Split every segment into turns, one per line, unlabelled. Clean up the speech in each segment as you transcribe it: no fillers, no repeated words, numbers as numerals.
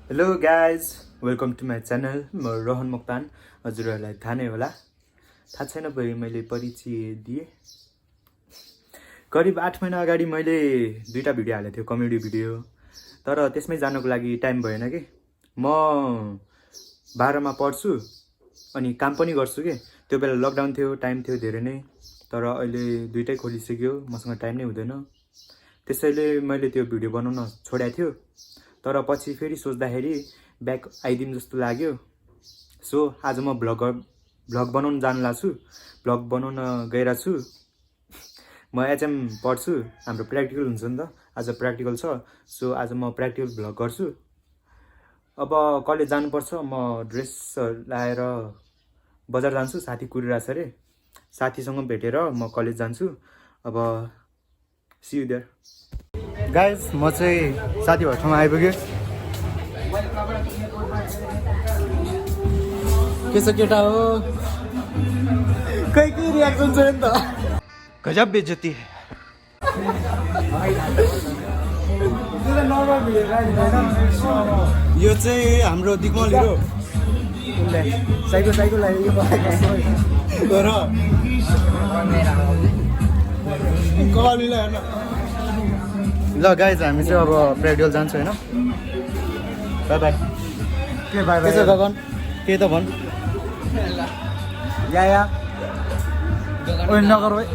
Hello guys, welcome to my channel. म रोहन मोक्तान। हजुरहरूलाई थाहा नै होला, थाहा छैन भए मैले परिचय दिएँ। करिब 8 महिना अगाडि मैले 2टा भिडियो हालेको थियो, कमेडी भिडियो। तर त्यसमै जानको लागि टाइम भएन कि म 12मा पढ्छु अनि काम पनि गर्छु कि। त्यो बेला लकडाउन थियो, टाइम थियो धेरै नै। तर अहिले 2टै खोलिसक्यो, मसँग टाइम नै हुँदैन। त्यसैले मैले त्यो भिडियो बनाउन छोडेको थियो। तर पछि फेरि सोच्दाखेरि ब्याक आइदिउँ जस्तो लाग्यो। सो आज म भ्लग बनाउन जानु लाग्छु। भ्लग बनाउन गइरहेको छु। म एचएम पढ्छु, हाम्रो प्र्याक्टिकल हुन्छ नि त। आज प्र्याक्टिकल छ, सो आज म प्र्याक्टिकल भ्लग गर्छु। अब कलेज जानुपर्छ। म ड्रेस लाएर बजार जान्छु, साथी कुरिरहेको छ अरे। साथीसँग भेटेर म कलेज जान्छु। अब सी यु देयर। गाइज, म चाहिँ साथीहरूको ठाउँमा आइपुगेँ। के छ केटा हो? खै के रियाक्सन छैन नि त। गजब बेइज्जती है। यो चाहिँ हाम्रो दिगमल हिरो। साइको तर कपाल मिला हेर्न। ल गाइज, हामी चाहिँ अब प्र्याक्टिकल जान्छौँ होइन। By by. के बाई बाई? के छ गगन? के त भन्? या ओइ नगर ओइ।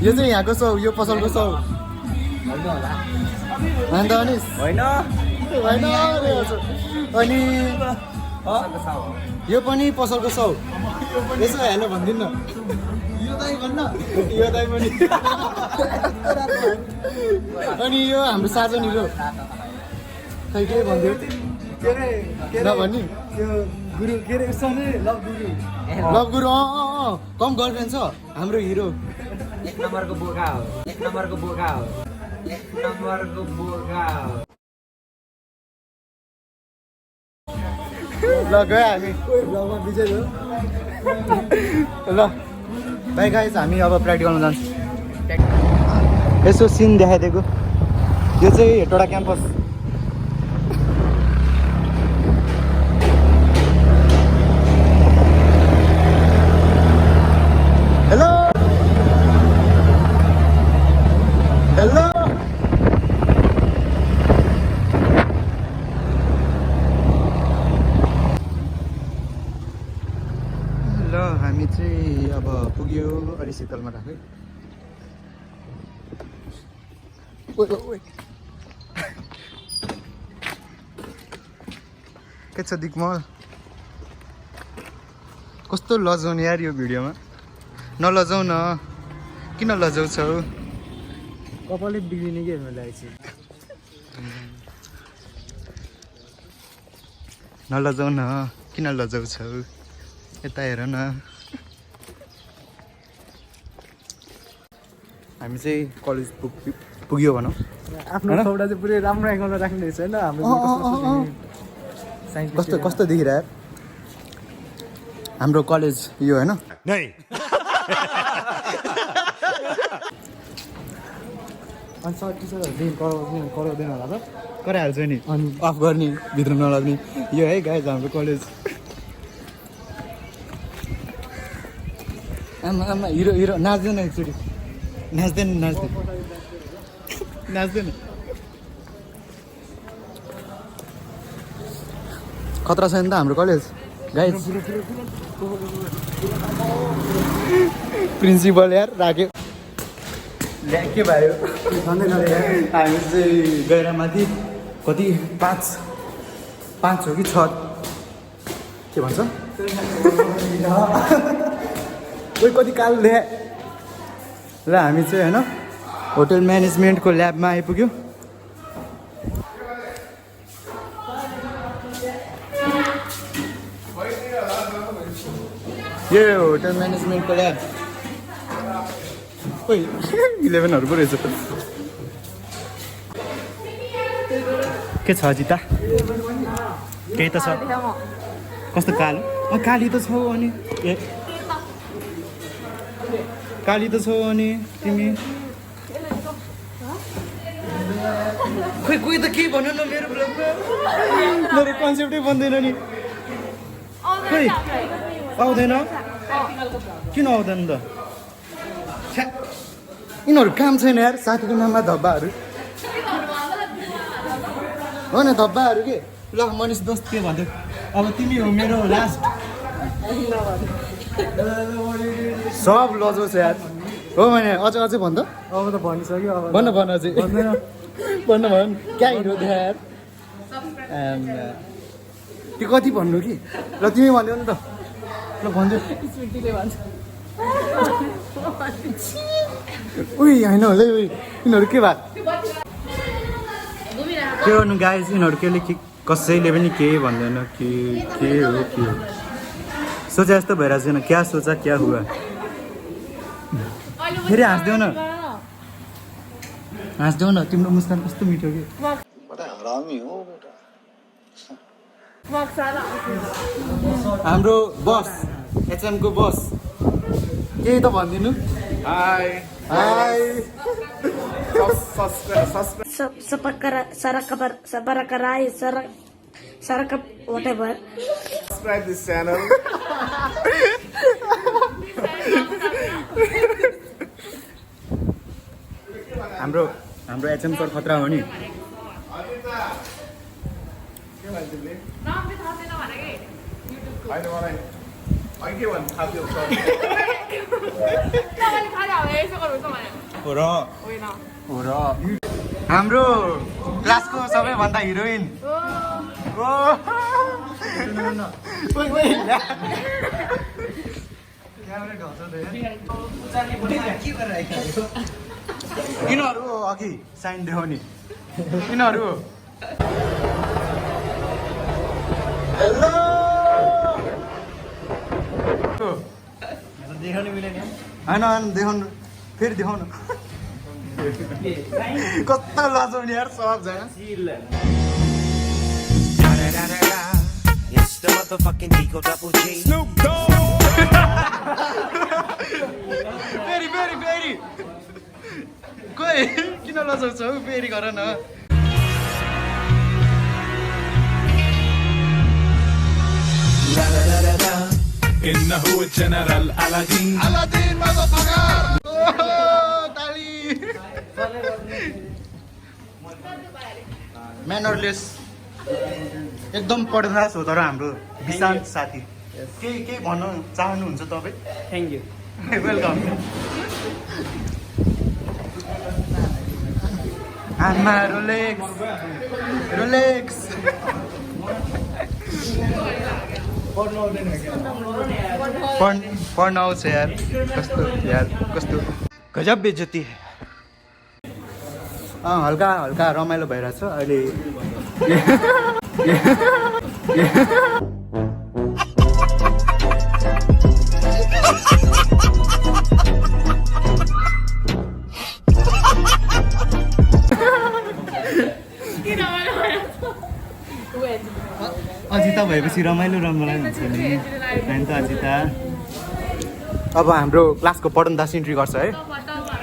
यो चाहिँ यहाँको सौ, यो पसलको सौ होइन त अनिस? होइन अनि यो पनि पसलको सौ। यसो हेलो भनिदिनु न। यो दाइ भन्न, यो दाइ पनि। अनि यो हाम्रो साजन हिरो। खै के भनिदियो? नभन्नी गुरु के अरे? लभ गुरु। कम गर्लफ्रेन्ड छ हाम्रो हिरो। एक नम्बरको बोका हो। ल गयो हामी। ल बाई गाइज, हामी अब प्र्याक्टिकलमा जान्छौँ। यसो सिन देखाइदिएको। यो चाहिँ हेटौडा क्याम्पस। Hello hello. ल हामी चाहिँ अब पुग्यो अरिसितलमा राखेँ। के छ दिगमल? कस्तो लजाउने यार यो भिडियोमा। नलजाउ न, किन लजाउँछौ? कपालै बिग्रिने के मलाई चाहिँ। नलजाउ न, किन लजाउँछौ? यता हेर न। हामी चाहिँ कलेज पुग्यो भनौँ। आफ्नो सौडा चाहिँ पुरै राम्रो एङ्गलमा राख्ने रहेछ होइन। हाम्रो कस्तो देखिरहेको हाम्रो कलेज यो होइन। अनि सर टिचरहरूले कराउँदैन होला त? कराइहाल्छ नि। अनि अफ गर्ने, भित्र नलाग्ने। यो है गाइज हाम्रो कलेज। आमा हिरो नाच्दैन एकचोटि। नाच्दैन खतरा छ नि त हाम्रो कलेज गाइज। प्रिन्सिपल यार राख्यो। के भयो? हामी चाहिँ गएर माथि कति 5 हो कि 6 के भन्छ कोही कति काल ल्या। र हामी चाहिँ होइन होटल म्यानेजमेन्टको ल्याबमा आइपुग्यो। यो होटल म्यानेजमेन्टको ल्याब। खोइ 11 पो रहेछ। के छ जिता? केही त छ। कस्तो कालो? काली त छौ अनि काली त छौ अनि तिमी खोइ कोही त के भन्नु न मेरो ब्लगमा मेरो कन्सेप्टै बन्दैन नि खोइ आउँदैन किन आउँदैन त छ्या यिनीहरू काम छैन यार साथीको नाममा धब्बाहरू हो न धब्बाहरू के ल मनिष दोस्त के भन्थ्यो अब तिमी हो मेरो लास्ट सब लजोस् यार हो भने अझै भन् त
अब त भनिसक्यो अब
भन्न अझै भन्न क्या हिरो देखा यार त्यो कति भन्नु कि ल तिमी भन्यो नि त ल भन्छु
स्मृतिले भन्छ
उही होइन होला उही यिनीहरू के भयो के गर्नु गाइज यिनीहरू केले कसैले पनि केही भन्दैन के हो सोचे जस्तो भइरहेको छैन क्या सोचा क्या हुआ फेरि हाँस्देऊ न तिम्रो मुस्कान कस्तो मिठो कि हाम्रो बस एचएमको बस केही त भनिदिनु high
whatever.
Subscribe this channel.
हाम्रो एचएम सर खतरा हो नि हाम्रो क्लासको सबैभन्दा हिरोइन यिनीहरू हो अघि साइन देखाउने यिनीहरू हो देखाउनु मिलेन होइन देखाउनु फेरि देखाउनु कस्तो लजाउने यार सबजना
It's the motherfucking Eagle Double G. Snoop Dogg.
फेरि खोइ किन लजाउँछौ फेरि गर न
In the hood, General Aladdin. Aladdin, motherfucker.
ताली म्यानरलेस एकदम पढ्दास हो तर हाम्रो विशान्त साथी केही भन्न चाहनुहुन्छ तपाईँ
थ्याङ्क यू
वेलकम आमा रोलेक्स पढ्न आउँछ यार कस्तो गजब बेइज्जती हल्का रमाइलो भइरहेछ अहिले अजिता भएपछि रमाइलो हुन्छ नि होइन त अजिता अब हाम्रो क्लासको पठन दास इन्ट्री गर्छ है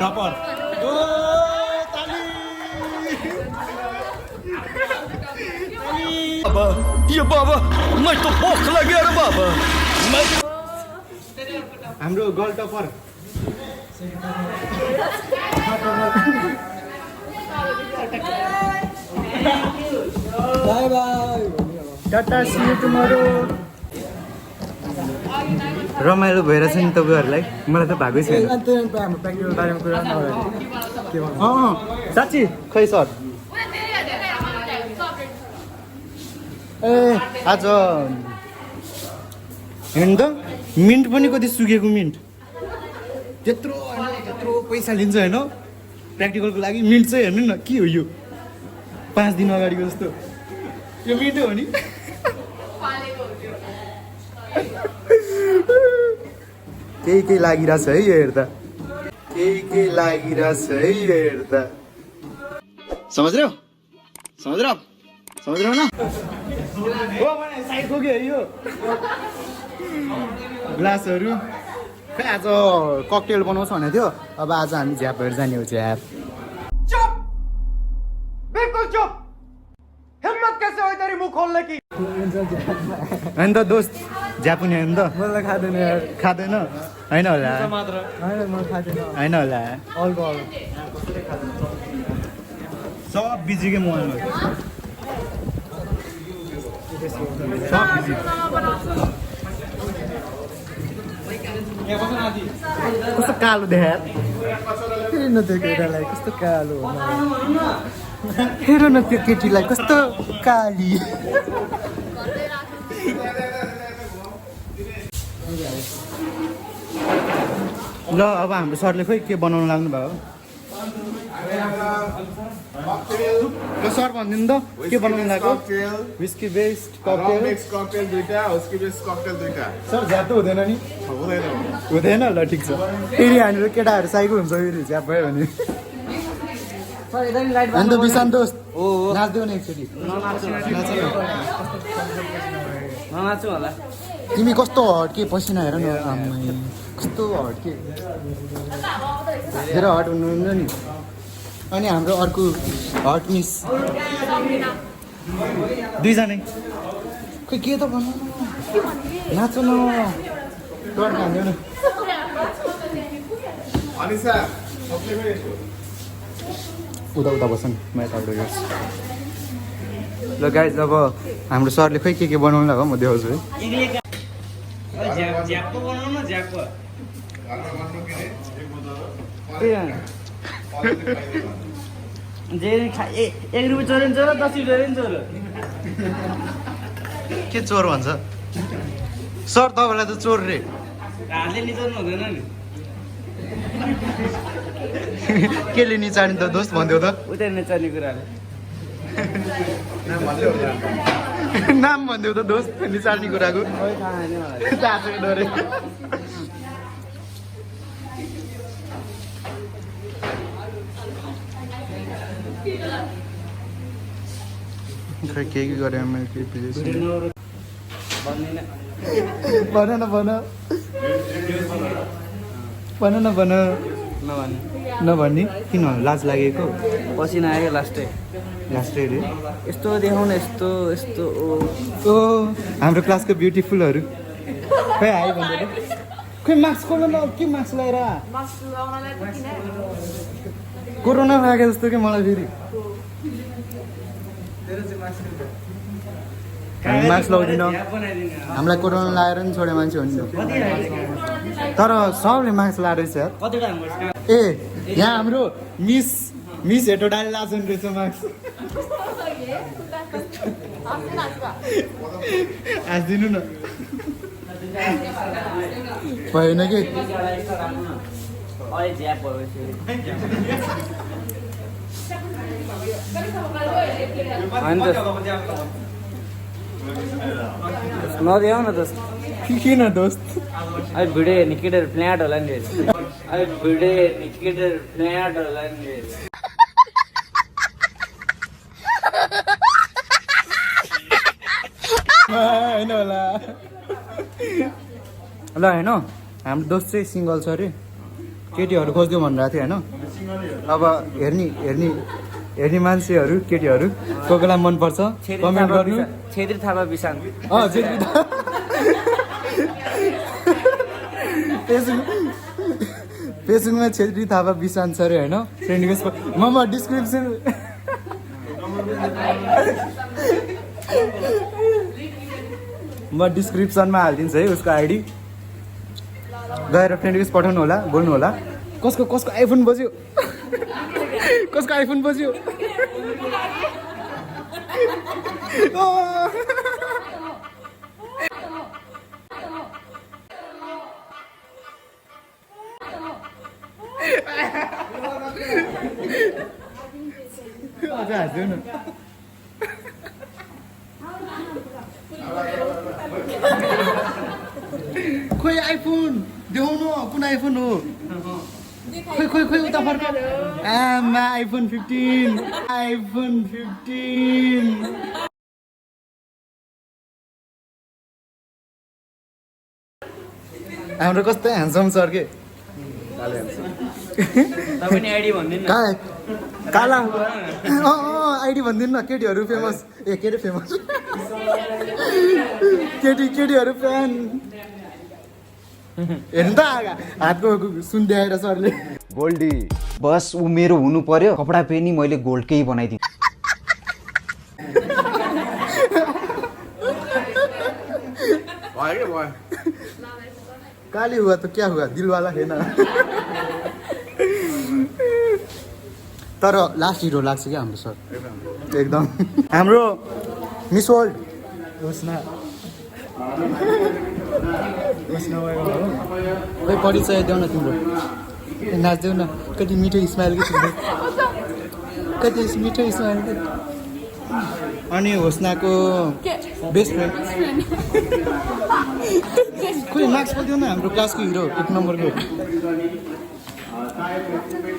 टपर
बाबा मैं तो भूख लगे रे बाबा
हाम्रो girl topper
bye bye
tata see you tomorrow रमाइलो भइरहेछ नि तपाईँहरूलाई मलाई त भागै छैन
हाम्रो प्र्याक्टिकल बारेमा कुरा के भन्नु
साँच्ची खै सर ए आज हेर्नु त मिन्ट पनि कति सुकेको मिन्ट त्यत्रो पैसा लिन्छ होइन प्र्याक्टिकलको लागि मिन्ट चाहिँ हेर्नु न के हो यो 5 दिन अगाडिको जस्तो यो मिन्ट हो नि केही लागिरहेछ है यो हेर्दा केही लागिरहेछ है यो हेर्दा समझ्यौ न हो भने साइडको के यो ग्लासहरू खै आज ककटेल बनाउँछ भनेको थियो अब आज हामी झ्यापहरू जाने हो झ्याप
बिल्कुल चुप। हिम्मत कैसे हुई तेरी मुंह खोलने की?
होइन त दोस्त ज्यापुनी होइन त
मलाई खाँदैन यार
खाँदैन होइन होला
होइन म खाँदैन
होइन होला
अल्कोहल
सब बिजीकै मोबाइलमा सब बिजी कस्तो कालो देखा
हेर न त्यो केटालाई कस्तो कालो हो
हेर न त्यो केटीलाई कस्तो काली ल अब हाम्रो सरले खोइ के बनाउनु लाग्नु भयो ल सर भनिदिनु त के बनाउनु लाग्यो whisky based cocktail
mix cocktail दुईटा उसकी बेस ककटेल दुईटा
सर झ्याप त हुँदैन नि
हुँदैन
हुँदैन ल ठिक छ फेरि हामीहरू केटाहरू साइको हुन्छ फेरि झ्याप भयो भने अन्त बिसान दोस्त नाच्देऊ न एकचोटि
ननाच्छु होला।
तिमी कस्तो हट्के पसिना हेर न आम्मै कस्तो हट्के हेर हट हुनुहुन्छ नि अनि हाम्रो अर्को हट मिस दुईजनै खोइ के त भन्नु नाच्नु न डर हान्यो न
अनिसा सबले पनि यसो
उता उता बस्छ नि म यताबाट हेर्छु ल गाइज अब हाम्रो सरले खोइ के बनाउनु लाग्यो म देखाउँछु है
ज्यापको बनाउनु न ज्यापको। जे एक रुपियाँ चोर्यो नि चोर 10 रुपियाँ नि चोर।
के चोर भन्छ सर तपाईँलाई त चोर रे
हातले निचोर्नु हुँदैन नि।
केले निचाड्ने त दोस्त भनिदेऊ त
उतै नचर्ने कुराले
नाम भनिदेऊ त दोस्त निचाड्ने कुराको
खै थाहा छैन मलाई।
थाहा छैन रे खै के गरेँ मैले के
भन्दिनँ।
भन न भन भन न भन
नभन्ने
नभन्ने किन लाज लागेको
पसिना आयो लास्टै।
लास्टै रे
यस्तो देखाउन यस्तो यस्तो
ओ हाम्रो क्लासको ब्युटिफुलहरू खै आयो भन्दै खै मास्क खोल्न न के मास्क लगाएर कोरोना लाग्यो जस्तो कि मलाई फेरि हामी मास्क लगाउँदिनँ हामीलाई कोरोना लगाएर नि छोडे मान्छे हुन्छ तर सबले मास्क लगाएर रहेछ यार
कतिवटा हाम्रो
ए यहाँ हाम्रो मिस हेटोडाले लाछन् रहेछ मास्क हाँसिदिनु न भएन कि
अहिले ज्याप भएपछि होइन त नदेऊ न दोस्त।
किन दोस्त
अहिले भिडियो हेर्ने केटाहरू फ्ल्याट होला नि अहिले भिडियो हेर्ने केटाहरू फ्ल्याट होला नि
होइन होला ल होइन हाम्रो दोस्त चाहिँ सिङ्गल छ अरे केटीहरू खोज्दिउँ भनेर थियो होइन अब हेर्ने मान्छेहरू केटीहरू को कोलाई मनपर्छ कमेन्ट गर्नु
छेत्री थापा बिसान
फेसबुकमा छेत्री थापा बिसान छ अरे होइन फ्रेन्ड रिक्वेस्ट म डिस्क्रिप्सन म डिस्क्रिप्सनमा हालिदिन्छु है उसको आइडी गएर फ्रेन्ड रिक्वेस्ट पठाउनु होला बोल्नु होला कसको आइफोन बज्यो कसको आइफोन बज्यो अझ हाँस्दैन न खोइ आइफोन देखाउनु कुन आइफोन हो खोइ उता फर्क आमा आइफोन 15 हाम्रो कस्तो ह्यान्डसम सर के
तपाईँ आइडी भन्दिनु
कहाँ
काला आइडी भनिदिनु न केटीहरू फेमस के अरे फेमस केटीहरू फ्यान हेर्नु त हातको सुन देखाएर सरले
गोल्डी बस ऊ मेरो हुनु पर्यो कपडा पनि मैले गोल्डकै बनाइदिएँ
भयो भयो
काली हुआ तो क्या हुआ दिलवाला है ना तर लास्ट हिरो लाग्छ क्या हाम्रो सर एकदम हाम्रो मिस वर्ल्ड खोइ परिचय देऊ न तिम्रो नाच्देऊ न कति मिठो स्माइल कि तिम्रो कति मिठो स्माइल अनि होस्नाको बेस्ट फ्रेन्ड खोइ मार्क्स पो न हाम्रो क्लासको हिरो 1 नम्बरको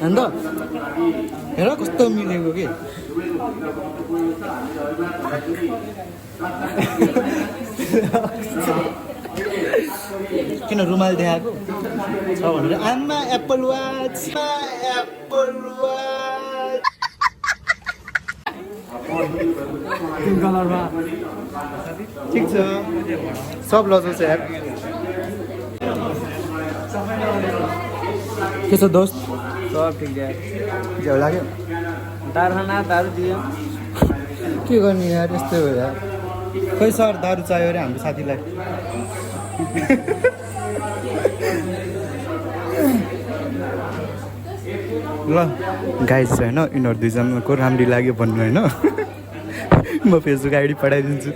अन्त हेर कस्तो मिलेको के किन रुमाल देखाएको छ भनेर आमा एप्पल वाच
पिङ्क कलरमा
ठिक छ सब लजाउँछ यार के छ दोस्त
सब ठिक छ
झ्याउ लाग्यो
दारू खाना दारू दियो
के गर्ने यार यस्तै हो यार खै सर दारू चाहियो अरे हाम्रो साथीलाई ल गाइस होइन यिनीहरू दुईजनाको राम्री लाग्यो भन्नु होइन म फेसबुक आइडी पठाइदिन्छु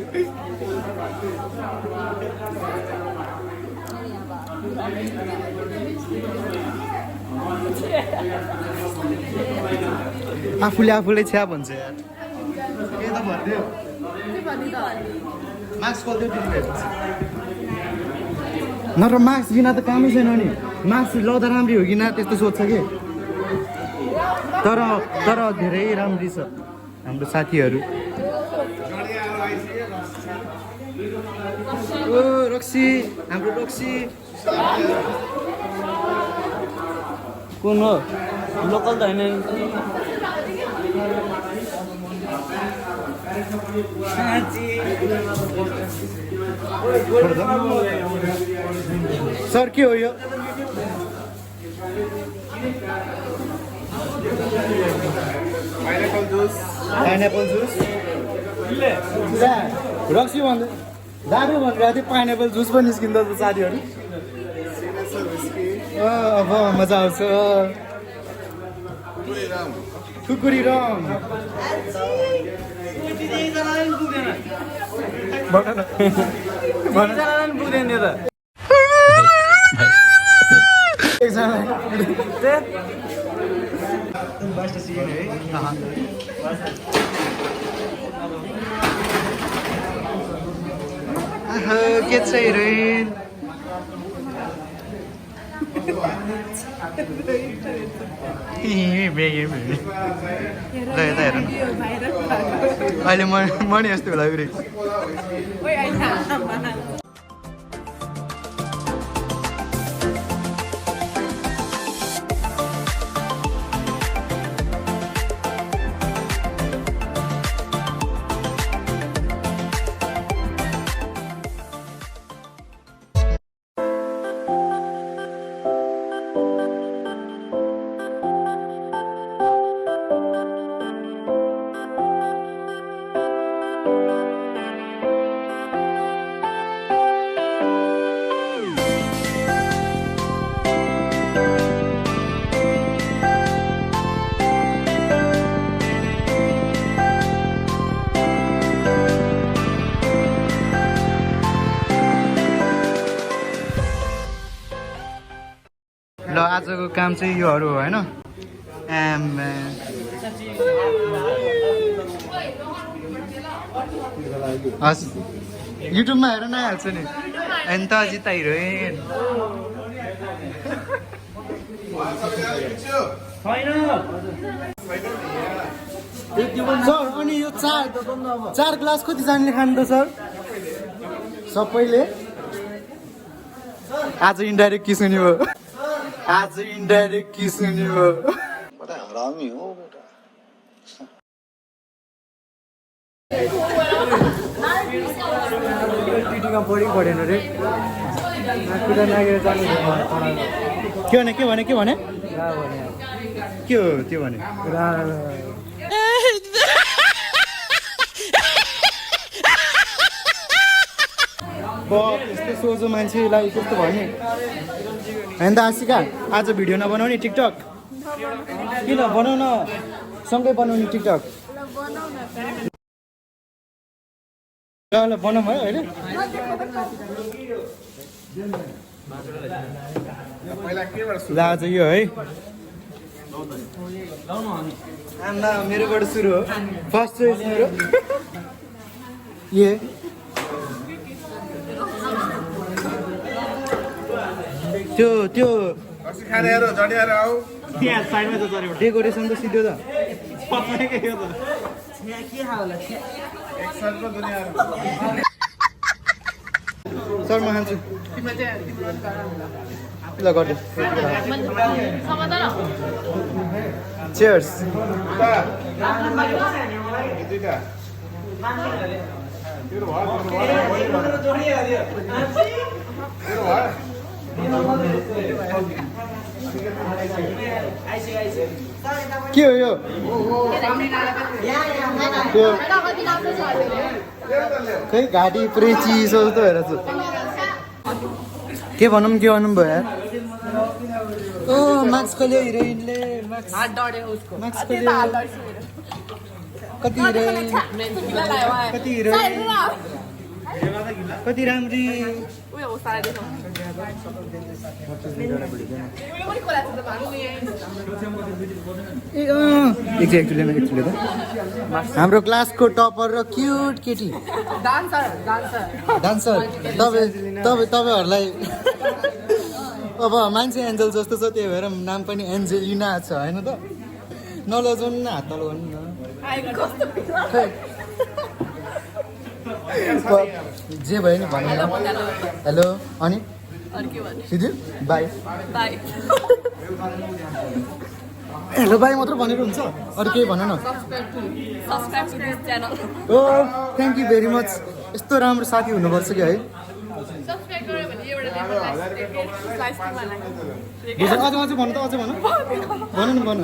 आफूले छ्या भन्छ यार के त भन्थ्यो मार्क्स खोल्दै नत्र मार्क्स बिना त कामै छैन नि मार्क्स लाउँदा राम्री हो कि न त्यस्तो सोध्छ कि तर धेरै राम्री छ हाम्रो साथीहरू ओ रक्सी हाम्रो रक्सी
कुन हो लोकल त होइन
सर के हो यो पाइनएप्पल जुस रक्सी भन्दै दारू भनिरहेको थियो पाइनएप्पल जुस पनि निस्किँदो रहेछ साथीहरू अब मजा आउँछ खुकुरी रम
पुग्दैन त्यो त
के छ हिरोइन ल यता हेर न अहिले म नि यस्तो होला फेरि ल आजको काम चाहिँ योहरू हो होइन हस् युट्युबमा हेर नै हाल्छ नि अनि त जिता हिरोइन सर अनि यो चार ग्लास कतिजनाले खानु त सर सबैले आज इन्डाइरेक्ट के सुन्यो आज इन्डाइरेक्ट के सुन्यो
बड़ा हरामी हो बेटा
टिटीमा बढी पढेन रे कुरा नागेर जानु के भने के भने के भने के हो त्यो भने यस्तो सोझो मान्छेलाई कस्तो भन्ने होइन त आशिका आज भिडियो नबनाउने टिकटक किन बनाउ न सँगै बनाउने टिकटक ल ल बनाऊँ है होइन ल आज यो है आमा मेरोबाट सुरु हो फर्स्ट चोइस मेरो ये त्यो
खानेहरू झडिएर आऊ
डेकोरेसन त सिधो त सर म खान्छु ल गर्दै चियर्स के हो यो खै घाँटी पुरै चिसो जस्तो भएर छु के भनौँ भयो यार ओ मार्क्स खोल्यो हिरोइनले मार्क्स खोल्यो कति हिरोइन कति राम्री एक्चुली हाम्रो क्लासको टपर र क्युट केटी डान्सर तपाईँहरूलाई अब मान्छे एन्जल जस्तो छ त्यही भएर नाम पनि एन्जेलिना छ होइन त नलजाउनु न हात तल गर्नु न जे भयो नि भन्नु न हेलो अनि सिधु बाई हेलो बाई मात्र भनेर हुन्छ अरू केही भन न ओ थ्याङ्क यू भेरी मच यस्तो राम्रो साथी हुनुपर्छ कि है अझ भन्नु त अझ भन भन न भन्नु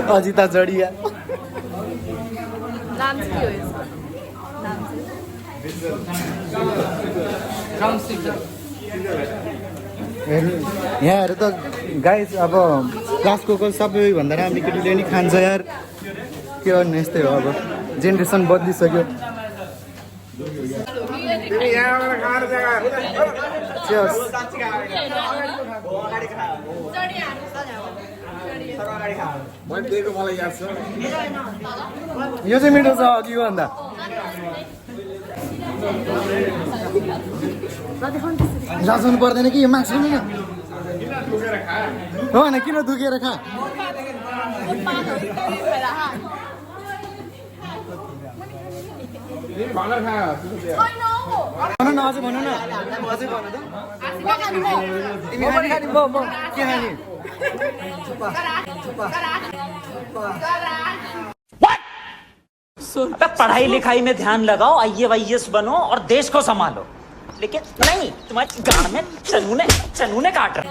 अजिता जडिया यहाँ हेर त गाइस अब क्लासको सबैभन्दा राम्रो केटीले नि खान्छ यार के गर्नु यस्तै हो अब जेनेरेसन बद्लिसक्यो यो चाहिँ मिठो छ अघि भन्दा लाजाउनु पर्दैन कि यो मार्क्स पनि न हो होइन किन दुखेर खा भन न अझै भन न अझै भन त तिमी के खाने
पढ़ाई लिखाई में ध्यान लगाओ IAS बनो और देश को संभालो लेकिन नहीं तुम्हारी गाड़ में चनूने काट रहे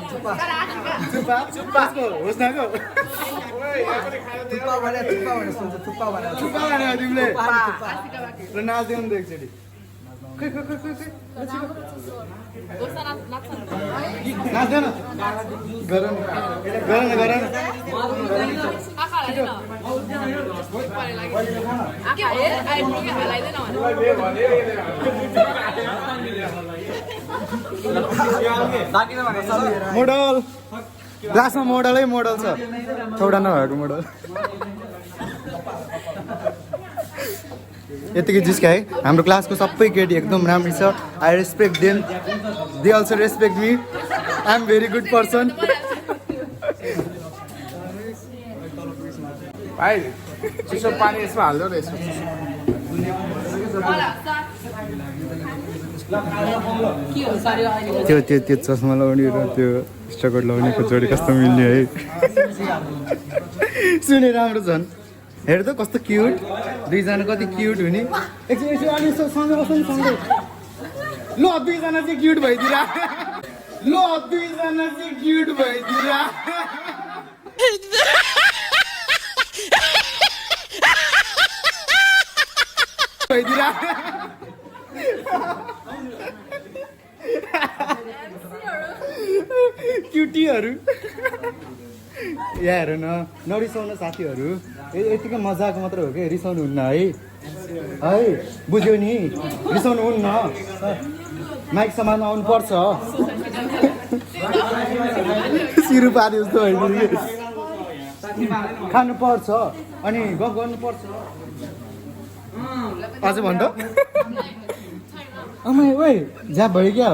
मोडल क्लासमा मोडलै मोडल छ छौडा नभएको मोडल यतिकै जिस्का है हाम्रो क्लासको सबै केटी एकदम राम्रो छ I respect them they also respect me I am very good person
भाइ चिसो पानी यसमा हाल्दो रहेछ
त्यो त्यो त्यो चस्मा लगाउने र त्यो स्टकट लगाउनेको जोडी कस्तो मिल्ने है सुने राम्रो छन् हेर त कस्तो क्युट दुईजना कति क्युट हुने एकछिन अलि सँगै बस्नु नि सँगै ल दुईजना चाहिँ क्युट भइदिएर ल दुईजना चाहिँ क्युट भइदिएर क्युटीहरू यहाँ हेर न नरिसाउनु साथीहरू यतिकै मजाको मात्र हो कि रिसाउनु हुन्न है बुझ्यो नि रिसाउनु हुन्न माइक समात्न आउनु पर्छ सिरु पारे जस्तो भइदियो खानु पर्छ अनि गफ गर्नु पर्छ अझ भन्छ अमै ओइ जा भयो क्या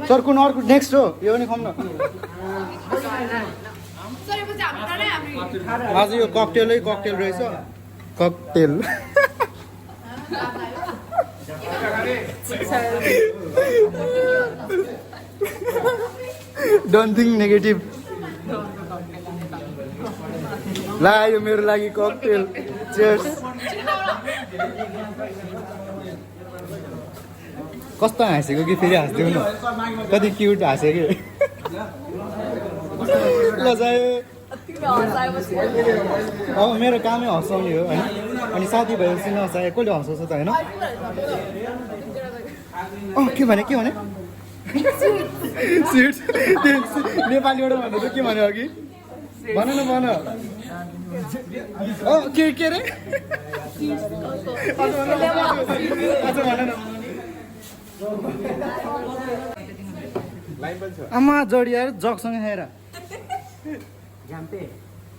सर कुन अर्को नेक्स्ट हो यो पनि खाउँ न आज यो ककटेल रहेछ ककटेल डोन्ट थिङ्क नेगेटिभ ला यो मेरो लागि ककटेल चियर्स कस्तो हाँसेको कि फेरि हाँसिदिउँ न कति क्युट हाँस्यो कि अब मेरो कामै हँसाउने हो होइन अनि साथीभाइहरूसँग नहँसाए कसले हँसाउँछ त होइन के भने स्विट नेपालीबाट भन्नु त के भन्यो अघि भन न भन के अरे अझ भन न आमा जडियार जगसँग खाएर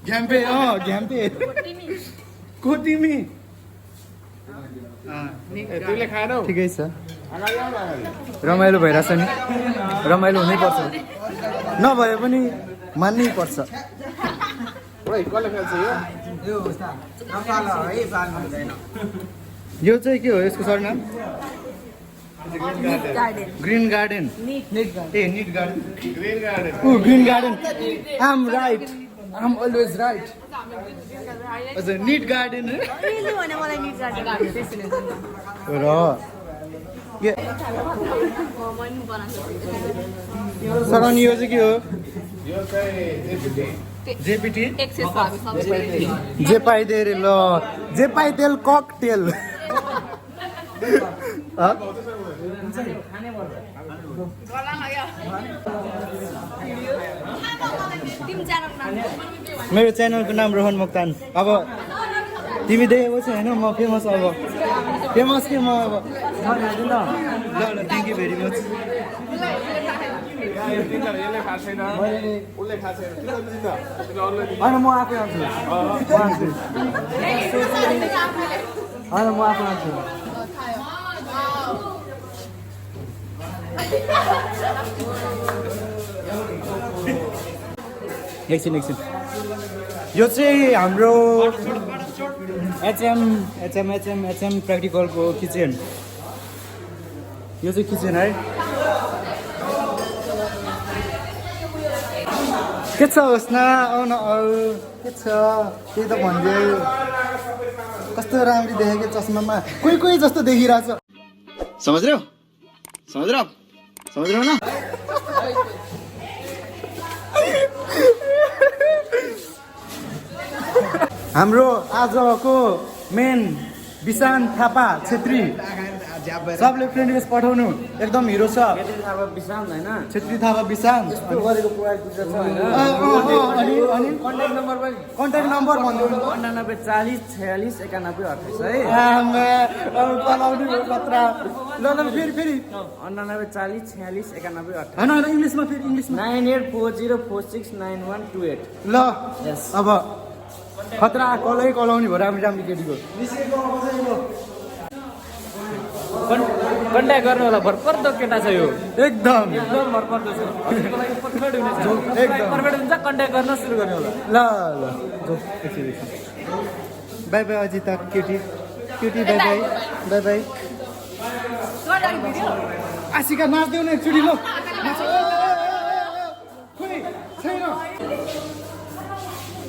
घ्याम्पे कोटिमी ठिकै छ रमाइलो भइरहेछ नि रमाइलो हुनैपर्छ नभए पनि मान्नै पर्छ यो चाहिँ के हो यसको surname green garden neat garden green garden am right am always right हजुर निट गार्डन र सर अनि यो चाहिँ के हो जेपिटी जे पाइदे रे ल जे पाइतेल ककटेल मेरो च्यानलको नाम रोहन मोक्तान अब तिमी देखेको छ होइन म फेमस अब फेमस के म अब ल थ्याङ्क यू भेरी मच होइन म आफै आउँछु होइन म आफै आउँछु एकछिन यो चाहिँ हाम्रो एचएम प्र्याक्टिकलको किचन यो चाहिँ किचन है के छ होस् न आउन के छ त्यही त भनिदियो कस्तो राम्ररी देखेको चस्मामा कोही जस्तो देखिरहेछ समझ्यौ न हाम्रो आजको मेन विशान थापा छेत्री सबले फ्रेन्ड रिक्वेस्ट पठाउनु एकदम हिरो छ छेत्री थापा विशान कन्ट्याक्ट नम्बर भन्नु
9940469128 है
ल फेरि
9940469128
होइन इङ्ग्लिसमा
9840469128
ल अब खतरा कलाउने भयो राम्रो केटीको
कन्ट्याक्ट गर्नु होला भरपर्दो केटा छ यो
एकदम
भरपर्दो छ पर्फेक्ट हुन्छ कन्ट्याक्ट गर्न सुरु गर्नु होला
ल बाई अजिता केटी cutie bye bye bye bye Ashika नाच्देऊ न एकचोटि ल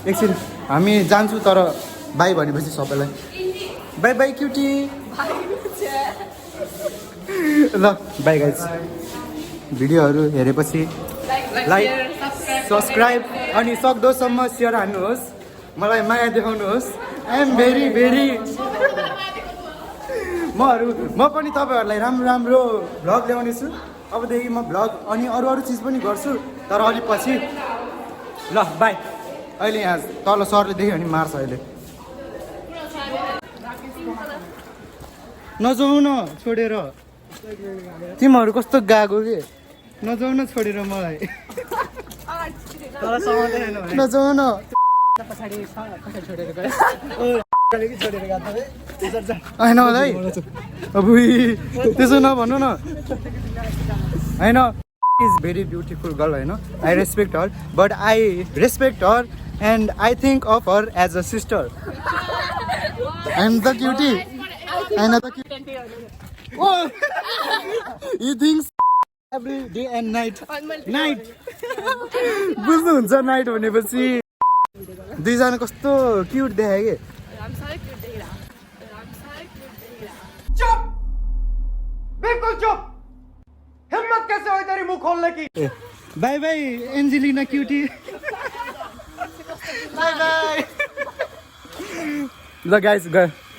एकछिन हामी जान्छु तर बाई भनेपछि सबैलाई बाई बाई क्युटी ल बाई गाइज भिडियोहरू हेरेपछि लाइक सब्सक्राइब अनि सक्दोसम्म सेयर हान्नुहोस् मलाई माया देखाउनुहोस् आई एम भेरी भेरी म पनि तपाईँहरूलाई राम्रो राम्रो भ्लग ल्याउने छु अबदेखि म भ्लग अनि अरू चिज पनि गर्छु तर अलिक पछि ल बाई अहिले यहाँ तल सरले देख्यो भने मार्छ अहिले नजाऊ न छोडेर तिमीहरू कस्तो गएको के नजाऊ न छोडेर मलाई नजाऊ न होइन होला है अब त्यसो नभन्नु न होइन इज भेरी ब्युटिफुल गर्ल होइन I respect her but I respect her and I think of her as a sister and the cutie and the cutie you think every day and night बुझ्नुहुन्छ night भनेपछि दुईजना कस्तो cute देखायो कि
चुप बिल्कुल चुप हिम्मत कैसे हुई तेरी मुंह खोलने की
bye bye Angelina cutie bye bye ल गाइस गयो